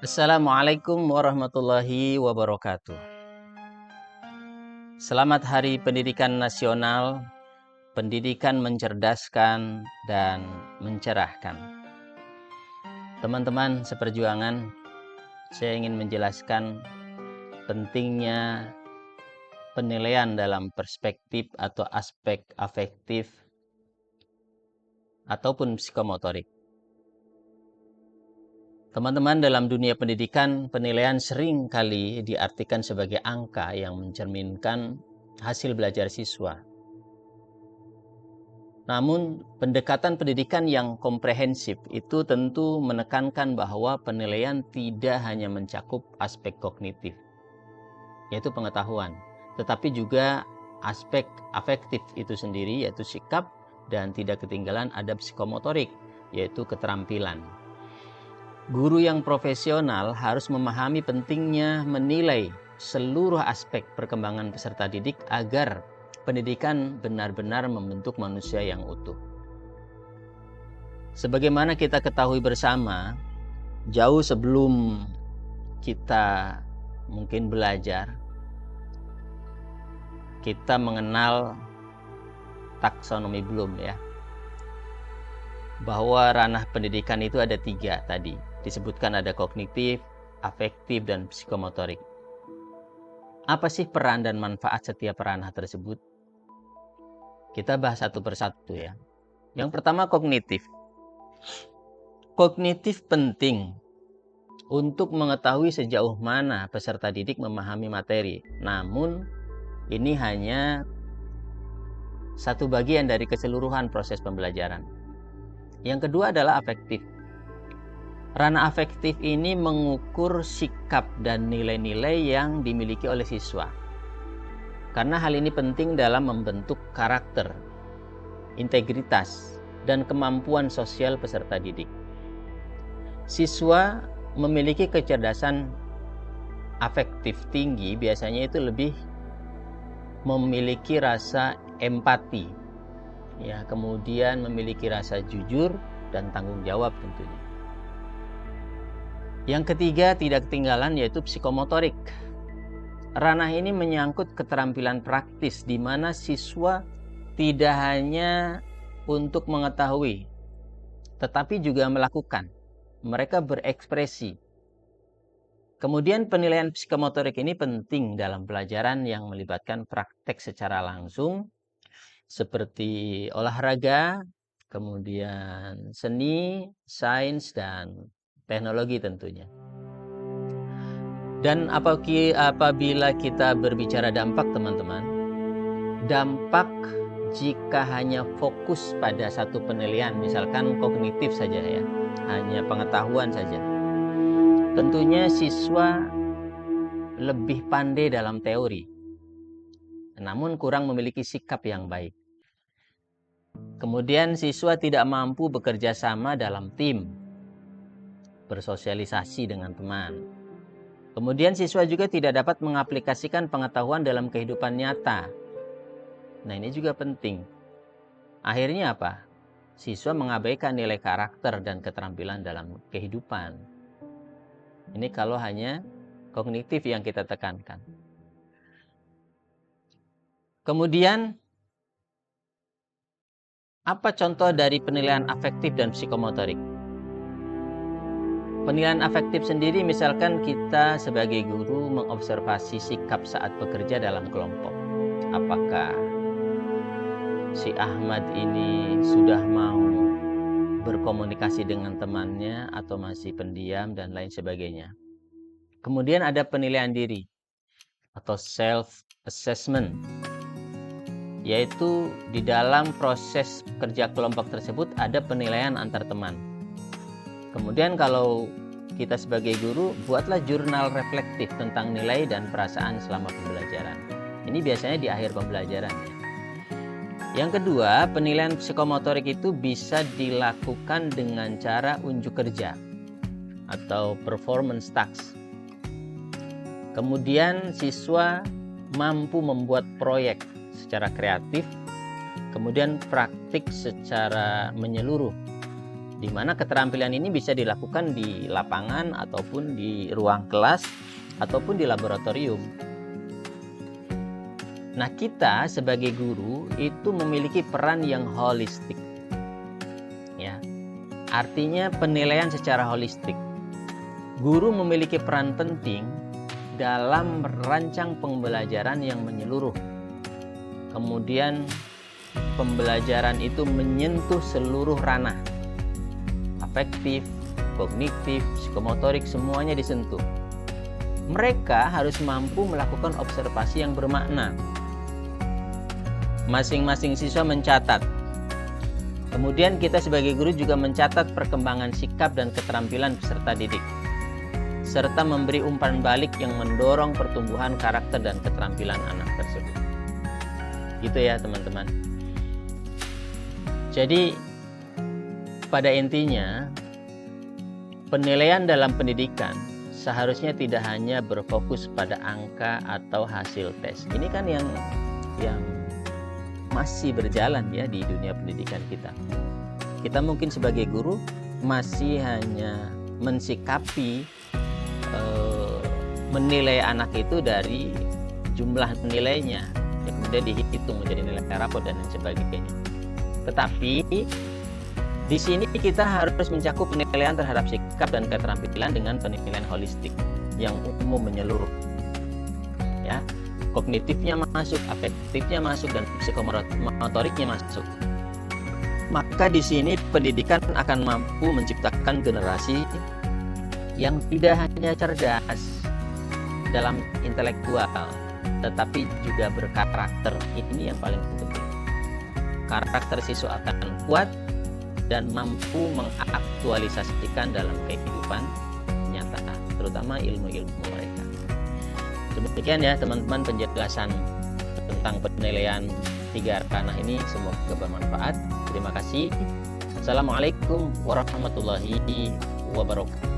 Assalamualaikum warahmatullahi wabarakatuh. Selamat Hari Pendidikan Nasional. Pendidikan mencerdaskan dan mencerahkan. Teman-teman seperjuangan, saya ingin menjelaskan pentingnya penilaian dalam perspektif atau aspek afektif ataupun psikomotorik. Teman-teman, dalam dunia pendidikan, penilaian sering kali diartikan sebagai angka yang mencerminkan hasil belajar siswa. Namun, pendekatan pendidikan yang komprehensif itu tentu menekankan bahwa penilaian tidak hanya mencakup aspek kognitif, yaitu pengetahuan, tetapi juga aspek afektif itu sendiri, yaitu sikap, dan tidak ketinggalan ada psikomotorik, yaitu keterampilan. Guru yang profesional harus memahami pentingnya menilai seluruh aspek perkembangan peserta didik agar pendidikan benar-benar membentuk manusia yang utuh. Sebagaimana kita ketahui bersama, jauh sebelum kita mungkin belajar, kita mengenal taksonomi Bloom ya. Bahwa ranah pendidikan itu ada 3 tadi. Disebutkan ada kognitif, afektif, dan psikomotorik. Apa sih peran dan manfaat setiap ranah tersebut? Kita bahas satu persatu ya. Yang pertama kognitif. Kognitif penting untuk mengetahui sejauh mana peserta didik memahami materi. Namun ini hanya satu bagian dari keseluruhan proses pembelajaran. Yang kedua adalah afektif. Ranah afektif ini mengukur sikap dan nilai-nilai yang dimiliki oleh siswa. Karena hal ini penting dalam membentuk karakter, integritas, dan kemampuan sosial peserta didik. Siswa memiliki kecerdasan afektif tinggi biasanya itu lebih memiliki rasa empati, ya, kemudian memiliki rasa jujur dan tanggung jawab tentunya. Yang ketiga tidak ketinggalan yaitu psikomotorik. Ranah ini menyangkut keterampilan praktis di mana siswa tidak hanya untuk mengetahui tetapi juga melakukan. Mereka berekspresi. Kemudian penilaian psikomotorik ini penting dalam pelajaran yang melibatkan praktek secara langsung seperti olahraga, kemudian seni, sains, dan teknologi tentunya. Dan apabila kita berbicara dampak teman-teman, dampak jika hanya fokus pada satu penilaian, misalkan kognitif saja ya, hanya pengetahuan saja, tentunya siswa lebih pandai dalam teori, namun kurang memiliki sikap yang baik. Kemudian siswa tidak mampu bekerja sama dalam tim, bersosialisasi dengan teman. Kemudian siswa juga tidak dapat mengaplikasikan pengetahuan dalam kehidupan nyata. Nah, ini juga penting. Akhirnya apa? Siswa mengabaikan nilai karakter dan keterampilan dalam kehidupan. Ini kalau hanya kognitif yang kita tekankan. Kemudian, apa contoh dari penilaian afektif dan psikomotorik? Penilaian afektif sendiri misalkan kita sebagai guru mengobservasi sikap saat bekerja dalam kelompok. Apakah si Ahmad ini sudah mau berkomunikasi dengan temannya atau masih pendiam dan lain sebagainya. Kemudian ada penilaian diri atau self-assessment, yaitu di dalam proses kerja kelompok tersebut ada penilaian antar teman. Kemudian kalau kita sebagai guru, buatlah jurnal reflektif tentang nilai dan perasaan selama pembelajaran. Ini biasanya di akhir pembelajaran. Yang kedua, penilaian psikomotorik itu bisa dilakukan dengan cara unjuk kerja atau performance task. Kemudian siswa mampu membuat proyek secara kreatif, kemudian praktik secara menyeluruh. di mana keterampilan ini bisa dilakukan di lapangan ataupun di ruang kelas ataupun di laboratorium. Nah, kita sebagai guru itu memiliki peran yang holistik. Ya. Artinya penilaian secara holistik. Guru memiliki peran penting dalam merancang pembelajaran yang menyeluruh. Kemudian pembelajaran itu menyentuh seluruh ranah. Afektif, kognitif, psikomotorik, semuanya disentuh. Mereka harus mampu melakukan observasi yang bermakna. Masing-masing siswa mencatat. Kemudian kita sebagai guru juga mencatat perkembangan sikap dan keterampilan peserta didik, serta memberi umpan balik yang mendorong pertumbuhan karakter dan keterampilan anak tersebut. Gitu ya teman-teman. Jadi pada intinya, penilaian dalam pendidikan seharusnya tidak hanya berfokus pada angka atau hasil tes. Ini kan yang masih berjalan ya di dunia pendidikan kita. Kita mungkin sebagai guru masih hanya mensikapi menilai anak itu dari jumlah nilainya, kemudian dihitung menjadi nilai rapor dan lain sebagainya. Tetapi di sini kita harus mencakup penilaian terhadap sikap dan keterampilan dengan penilaian holistik yang umum menyeluruh. Ya, kognitifnya masuk, afektifnya masuk, dan psikomotoriknya masuk. Maka di sini pendidikan akan mampu menciptakan generasi yang tidak hanya cerdas dalam intelektual, tetapi juga berkarakter. Ini yang paling penting. Karakter siswa akan kuat dan mampu mengaktualisasikan dalam kehidupan nyata, terutama ilmu-ilmu mereka. Demikian ya teman-teman penjelasan tentang penilaian 3 ranah ini, semoga bermanfaat. Terima kasih. Assalamualaikum warahmatullahi wabarakatuh.